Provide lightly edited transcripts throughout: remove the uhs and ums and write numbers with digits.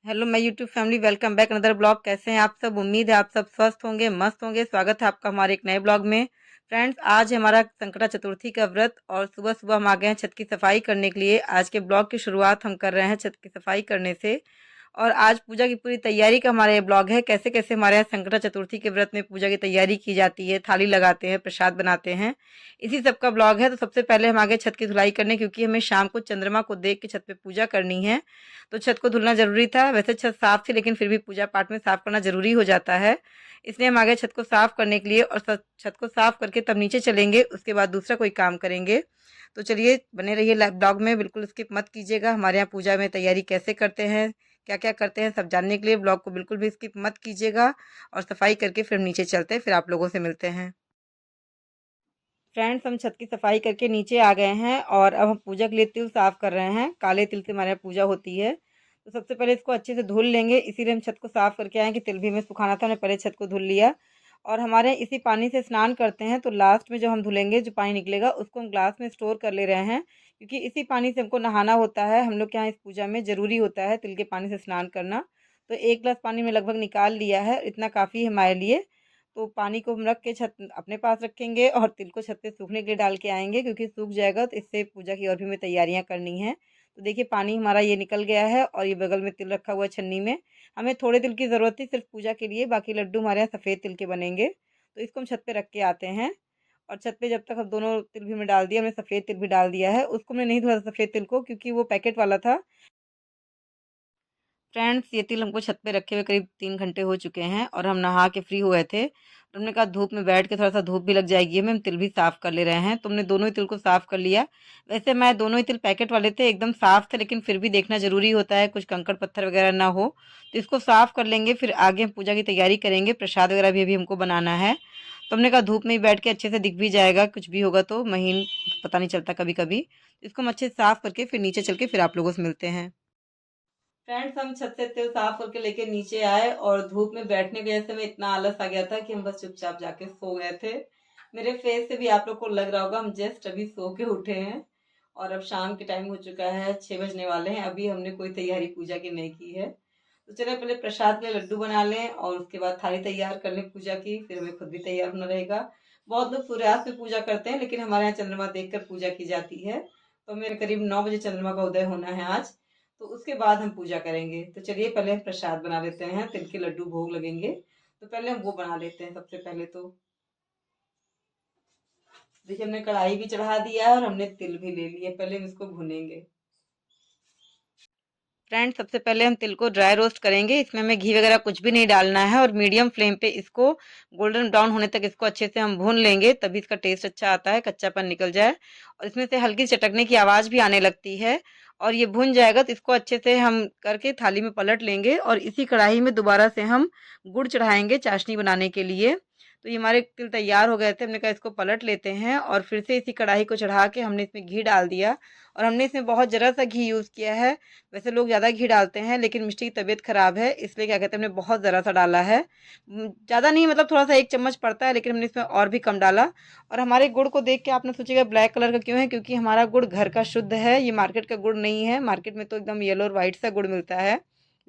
Hello my YouTube family, welcome back another blog. कैसे हैं आप सब? उम्मीद है आप सब स्वस्थ होंगे, मस्त होंगे। स्वागत है आपका हमारे एक नए ब्लॉग में। फ्रेंड्स, आज है हमारा संकटा चतुर्थी का व्रत और सुबह सुबह हम आ गए हैं छत की सफाई करने के लिए। आज के ब्लॉग की शुरुआत हम कर रहे हैं छत की सफाई करने से। और आज पूजा की पूरी तैयारी का हमारा ये ब्लॉग है, कैसे कैसे हमारे यहाँ संकटा चतुर्थी के व्रत में पूजा की तैयारी की जाती है, थाली लगाते हैं, प्रसाद बनाते हैं, इसी सब का ब्लॉग है। तो सबसे पहले हम आगे छत की धुलाई करने, क्योंकि हमें शाम को चंद्रमा को देख के छत पे पूजा करनी है, तो छत को धुलना ज़रूरी था। वैसे छत साफ़ थी, लेकिन फिर भी पूजा पाठ में साफ़ करना ज़रूरी हो जाता है, इसलिए हम आ गए छत को साफ़ करने के लिए। और छत को साफ़ करके तब नीचे चलेंगे, उसके बाद दूसरा कोई काम करेंगे। तो चलिए बने रहिए ब्लॉग में, बिल्कुल स्किप मत कीजिएगा। हमारे यहाँ पूजा में तैयारी कैसे करते हैं, क्या क्या करते हैं, सब जानने के लिए ब्लॉग को बिल्कुल भी स्किप मत कीजिएगा। और सफाई करके फिर नीचे चलते हैं, फिर आप लोगों से मिलते हैं। फ्रेंड्स, हम छत की सफाई करके नीचे आ गए हैं और अब हम पूजा के लिए तिल साफ़ कर रहे हैं। काले तिल से हमारे यहाँ पूजा होती है, तो सबसे पहले इसको अच्छे से धुल लेंगे। इसीलिए हम छत को साफ़ करके आए हैं कि तिल भी हमें सुखाना था, हमने पहले छत को धुल लिया। और हमारे यहाँ इसी पानी से स्नान करते हैं, तो लास्ट में जब हम धुलेंगे जो पानी निकलेगा उसको हम ग्लास में स्टोर कर ले रहे हैं, क्योंकि इसी पानी से हमको नहाना होता है। हम लोग के यहाँ इस पूजा में ज़रूरी होता है तिल के पानी से स्नान करना। तो 1 गिलास पानी में लगभग निकाल लिया है, इतना काफ़ी है हमारे लिए। तो पानी को हम रख के छत अपने पास रखेंगे और तिल को छत पे सूखने के लिए डाल के आएंगे, क्योंकि सूख जाएगा तो इससे पूजा की और भी हमें तैयारियां करनी है। तो देखिए पानी हमारा ये निकल गया है और ये बगल में तिल रखा हुआ है छन्नी में। हमें थोड़े तिल की ज़रूरत थी सिर्फ पूजा के लिए, बाकी लड्डू हमारे यहाँ सफ़ेद तिल के बनेंगे। तो इसको हम छत पे रख के आते हैं। और छत पे जब तक हम दोनों तिल भी हमने डाल दिया, हमने सफ़ेद तिल भी डाल दिया है। उसको हमने नहीं धोया सफ़ेद तिल को, क्योंकि वो पैकेट वाला था। फ्रेंड्स, ये तिल हमको छत पे रखे हुए करीब 3 घंटे हो चुके हैं और हम नहा के फ्री हुए थे। तो हमने कहा धूप में बैठ के थोड़ा सा धूप भी लग जाएगी, हमें हम तिल भी साफ़ कर ले रहे हैं। तो हमने दोनों ही तिल को साफ़ कर लिया। वैसे मैं दोनों ही तिल पैकेट वाले थे, एकदम साफ़ थे, लेकिन फिर भी देखना ज़रूरी होता है कुछ कंकड़ पत्थर वगैरह ना हो। तो इसको साफ़ कर लेंगे, फिर आगे हम पूजा की तैयारी करेंगे। प्रसाद वगैरह भी अभी हमको बनाना है। तो हमने कहा धूप में ही बैठ के अच्छे से दिख भी जाएगा, कुछ भी होगा तो महीन पता नहीं चलता कभी कभी। इसको हम अच्छे से साफ़ करके फिर नीचे चल के फिर आप लोगों से मिलते हैं। फ्रेंड्स, हम छत से तेल साफ करके लेके नीचे आए और धूप में बैठने की वजह से हमें इतना आलस आ गया था कि हम बस चुपचाप जाके सो गए थे। मेरे फेस से भी आप लोग को लग रहा होगा, हम जस्ट अभी सो के उठे हैं। और अब शाम के टाइम हो चुका है, 6 बजने वाले हैं, अभी हमने कोई तैयारी पूजा की नहीं की है। तो चले पहले प्रसाद के लिए लड्डू बना लें और उसके बाद थाली तैयार कर लें पूजा की, फिर हमें खुद भी तैयार होना रहेगा। बहुत लोग सूर्यास्त में पूजा करते हैं, लेकिन हमारे यहाँ चंद्रमा देखकर पूजा की जाती है। तो मेरे करीब 9 बजे चंद्रमा का उदय होना है आज, तो उसके बाद हम पूजा करेंगे। तो चलिए पहले हम प्रसाद बना लेते हैं, तिल के लड्डू भोग लगेंगे, तो पहले हम वो बना लेते हैं सबसे पहले। तो देखिए हमने कढ़ाई भी चढ़ा दिया है और हमने तिल भी ले लिए, पहले हम इसको भुनेंगे। फ्रेंड, सबसे पहले हम तिल को ड्राई रोस्ट करेंगे। इसमें हमें घी वगैरह कुछ भी नहीं डालना है और मीडियम फ्लेम पे इसको गोल्डन ब्राउन होने तक इसको अच्छे से हम भून लेंगे, तभी इसका टेस्ट अच्छा आता है, कच्चापन निकल जाए। और इसमें से हल्की चटकने की आवाज़ भी आने लगती है। और ये भुन जाएगा तो इसको अच्छे से हम करके थाली में पलट लेंगे और इसी कढ़ाई में दोबारा से हम गुड़ चढ़ाएंगे चाशनी बनाने के लिए। तो ये हमारे तिल तैयार हो गए थे, हमने कहा इसको पलट लेते हैं और फिर से इसी कढ़ाई को चढ़ा के हमने इसमें घी डाल दिया। और हमने इसमें बहुत ज़रा सा घी यूज़ किया है। वैसे लोग ज़्यादा घी डालते हैं, लेकिन मिष्टी की तबीयत ख़राब है, इसलिए क्या कहते हैं हमने बहुत ज़रा सा डाला है। ज़्यादा नहीं, मतलब थोड़ा सा 1 चम्मच पड़ता है, लेकिन हमने इसमें और भी कम डाला। और हमारे गुड़ को देख के आपने सोचेगा ब्लैक कलर का क्यों है, क्योंकि हमारा गुड़ घर का शुद्ध है, ये मार्केट का गुड़ नहीं है। मार्केट में तो एकदम येलो और वाइट सा गुड़ मिलता है,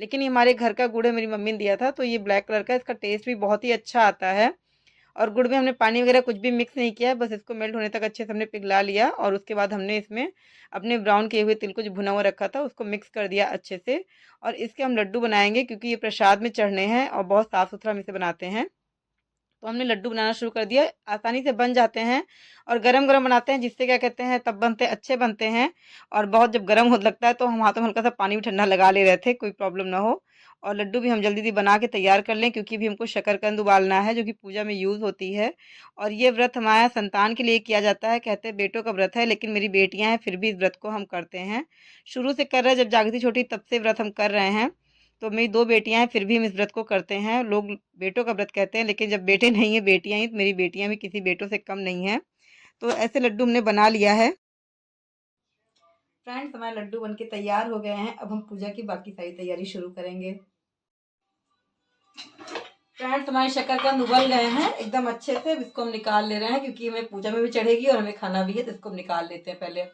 लेकिन ये हमारे घर का गुड़ है, मेरी मम्मी ने दिया था, तो ये ब्लैक कलर का, इसका टेस्ट भी बहुत ही अच्छा आता है। और गुड़ में हमने पानी वगैरह कुछ भी मिक्स नहीं किया है, बस इसको मेल्ट होने तक अच्छे से हमने पिघला लिया। और उसके बाद हमने इसमें अपने ब्राउन किए हुए तिल को जो भुना हुआ रखा था उसको मिक्स कर दिया अच्छे से। और इसके हम लड्डू बनाएंगे, क्योंकि ये प्रसाद में चढ़ने हैं और बहुत साफ़ सुथरा हम इसे बनाते हैं। तो हमने लड्डू बनाना शुरू कर दिया, आसानी से बन जाते हैं। और गरम गरम बनाते हैं, जिससे क्या कहते हैं तब बनते अच्छे बनते हैं। और बहुत जब गरम हो लगता है तो हम हाथों में हल्का सा पानी भी ठंडा लगा ले रहे थे, कोई प्रॉब्लम ना हो। और लड्डू भी हम जल्दी जल्दी बना के तैयार कर लें, क्योंकि भी हमको शकरकंद उबालना है, जो कि पूजा में यूज़ होती है। और ये व्रत हमारा संतान के लिए किया जाता है, कहते हैं बेटों का व्रत है, लेकिन मेरी बेटियां हैं फिर भी इस व्रत को हम करते हैं। शुरू से कर रहे हैं, जब जागती छोटी तब से व्रत हम कर रहे हैं। तो मेरी 2 बेटियां हैं, फिर भी हम इस व्रत को करते हैं। लोग बेटों का व्रत कहते हैं, लेकिन जब बेटे नहीं है बेटियां ही, तो मेरी बेटियां भी किसी बेटों से कम नहीं है। तो ऐसे लड्डू हमने बना लिया है। फ्रेंड्स, हमारे लड्डू बनके तैयार हो गए हैं, अब हम पूजा की बाकी सारी तैयारी शुरू करेंगे। फ्रेंड्स, हमारे शकरकंद उबल गए हैं एकदम अच्छे से, इसको हम निकाल ले रहे हैं, क्योंकि हमें पूजा में भी चढ़ेगी और हमें खाना भी है, तो इसको हम निकाल लेते हैं पहले।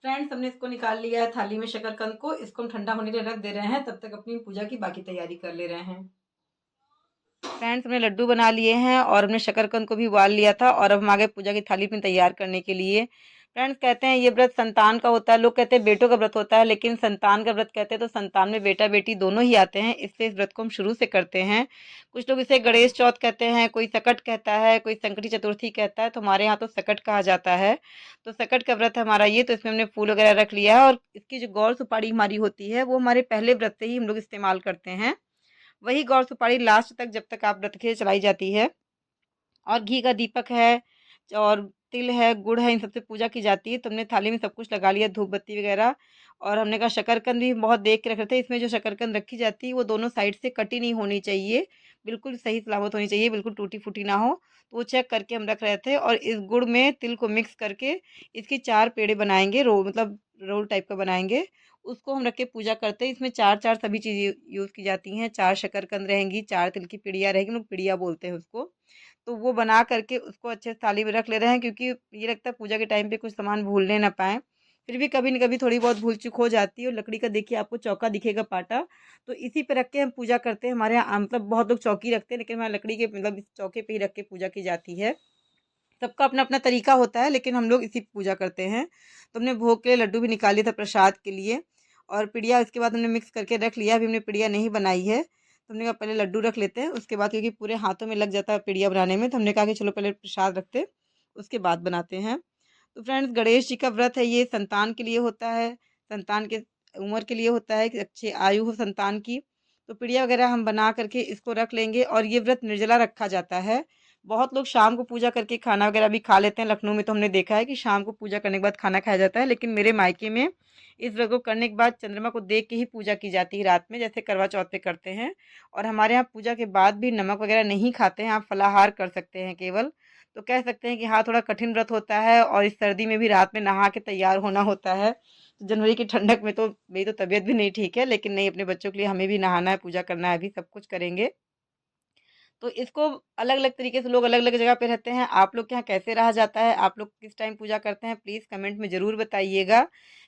फ्रेंड्स, हमने इसको निकाल लिया है थाली में शकरकंद को। इसको हम ठंडा होने के लिए रख दे रहे हैं, तब तक अपनी पूजा की बाकी तैयारी कर ले रहे हैं। फ्रेंड्स, हमने लड्डू बना लिए हैं और हमने शकरकंद को भी उबाल लिया था और अब हम आगे पूजा की थाली में तैयार करने के लिए। फ्रेंड्स, कहते हैं ये व्रत संतान का होता है, लोग कहते हैं बेटों का व्रत होता है, लेकिन संतान का व्रत कहते हैं तो संतान में बेटा बेटी दोनों ही आते हैं, इसलिए इस व्रत को हम शुरू से करते हैं। कुछ लोग इसे गणेश चौथ कहते हैं, कोई सकट कहता है, कोई संकटी चतुर्थी कहता है, तो हमारे यहाँ तो सकट कहा जाता है। तो सकट का व्रत है हमारा ये, तो इसमें हमने फूल वगैरह रख लिया है और इसकी जो गौर सुपारी हमारी होती है वो हमारे पहले व्रत से ही हम लोग इस्तेमाल करते हैं। वही गौर सुपारी लास्ट तक जब तक आप व्रत के लिए चलाई जाती है। और घी का दीपक है और तिल है, गुड़ है, इन सबसे पूजा की जाती है। तो हमने थाली में सब कुछ लगा लिया, धूप बत्ती वगैरह। और हमने कहा शकरकंद भी बहुत देख के रख रहे थे। इसमें जो शकरकंद रखी जाती है वो दोनों साइड से कटी नहीं होनी चाहिए, बिल्कुल सही सलामत होनी चाहिए, बिल्कुल टूटी फूटी ना हो। तो वो चेक करके हम रख रहे थे और इस गुड़ में तिल को मिक्स करके इसकी 4 पेड़े बनाएंगे, रो मतलब रोल टाइप का बनाएंगे। उसको हम रख के पूजा करते हैं। इसमें 4-4 सभी चीज़ें यूज़ की जाती हैं। 4 शकरकंद रहेंगी, 4 तिल की पिड़िया रहेगी, हम लोग पिड़िया बोलते हैं उसको। तो वो बना करके उसको अच्छे से थाली में रख ले रहे हैं, क्योंकि ये लगता है पूजा के टाइम पे कुछ सामान भूलने ना पाएँ। फिर भी कभी न कभी थोड़ी बहुत भूल-चूक हो जाती है। और लकड़ी का देखिए आपको चौका दिखेगा पाटा, तो इसी पे रख के हम पूजा करते हैं। हमारे यहाँ मतलब बहुत लोग चौकी रखते हैं, लेकिन हमारे लकड़ी के मतलब इस चौके पे ही रख के पूजा की जाती है। सबका अपना-अपना तरीका होता है, लेकिन हम लोग इसी पे पूजा करते हैं। तो हमने भोग के लिए लड्डू भी निकाल लिया था प्रसाद के लिए और पिड़िया इसके बाद हमने मिक्स करके रख लिया। अभी हमने पिड़िया नहीं बनाई है, तो हमने कहा पहले लड्डू रख लेते हैं, उसके बाद क्योंकि पूरे हाथों में लग जाता है पिड़िया बनाने में, तो हमने कहा कि चलो पहले प्रसाद रखते, उसके बाद बनाते हैं। तो फ्रेंड्स, गणेश जी का व्रत है ये, संतान के लिए होता है, संतान के उम्र के लिए होता है कि अच्छी आयु हो संतान की। तो पिड़िया वगैरह हम बना करके इसको रख लेंगे और ये व्रत निर्जला रखा जाता है। बहुत लोग शाम को पूजा करके खाना वगैरह भी खा लेते हैं। लखनऊ में तो हमने देखा है कि शाम को पूजा करने के बाद खाना खाया जाता है, लेकिन मेरे मायके में इस व्रत को करने के बाद चंद्रमा को देख के ही पूजा की जाती है रात में, जैसे करवा चौथ पे करते हैं। और हमारे यहाँ पूजा के बाद भी नमक वगैरह नहीं खाते हैं, आप फलाहार कर सकते हैं केवल। तो कह सकते हैं कि हाँ, थोड़ा कठिन व्रत होता है और इस सर्दी में भी रात में नहा के तैयार होना होता है। तो जनवरी की ठंडक में तो मेरी तो तबीयत भी नहीं ठीक है, लेकिन नहीं, अपने बच्चों के लिए हमें भी नहाना है, पूजा करना है, अभी सब कुछ करेंगे। तो इसको अलग-अलग तरीके से लोग अलग-अलग जगह पे रहते हैं। आप लोग के यहाँ कैसे रहा जाता है? आप लोग किस टाइम पूजा करते हैं? प्लीज़ कमेंट में ज़रूर बताइएगा।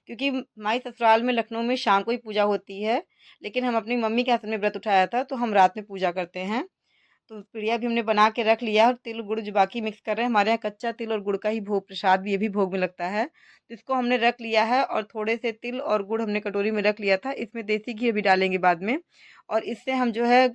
क्योंकि हमारे ससुराल में लखनऊ में शाम को ही पूजा होती है, लेकिन हम अपनी मम्मी के हाथ में व्रत उठाया था, तो हम रात में पूजा करते हैं। तो पिड़िया भी हमने बना के रख लिया और तिल गुड़ जो बाकी मिक्स कर रहे हैं, हमारे यहाँ कच्चा तिल और गुड़ का ही भोग प्रसाद भी ये भी भोग में लगता है। तो इसको हमने रख लिया है और थोड़े से तिल और गुड़ हमने कटोरी में रख लिया था। इसमें देसी घी अभी डालेंगे बाद में और इससे हम जो है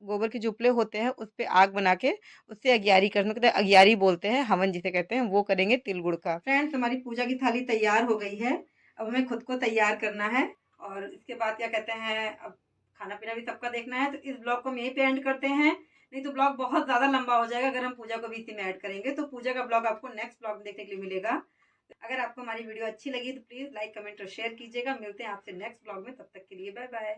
गोबर के जो उपले होते हैं उस पे आग बना के उससे अगियारी करना, कहते हैं अगियारी बोलते हैं, हवन जिसे कहते हैं, वो करेंगे तिल गुड़ का। फ्रेंड्स, हमारी पूजा की थाली तैयार हो गई है। अब हमें खुद को तैयार करना है और इसके बाद क्या कहते हैं, अब खाना पीना भी सबका देखना है। तो इस ब्लॉग को हम यहीं पे एंड करते हैं, नहीं तो ब्लॉग बहुत ज़्यादा लंबा हो जाएगा अगर हम पूजा को भी इसी में ऐड करेंगे। तो पूजा का ब्लॉग आपको नेक्स्ट ब्लॉग में देखने के लिए मिलेगा। अगर आपको हमारी वीडियो अच्छी लगी तो प्लीज़ लाइक, कमेंट और शेयर कीजिएगा। मिलते हैं आपसे नेक्स्ट ब्लॉग में, तब तक के लिए बाय बाय।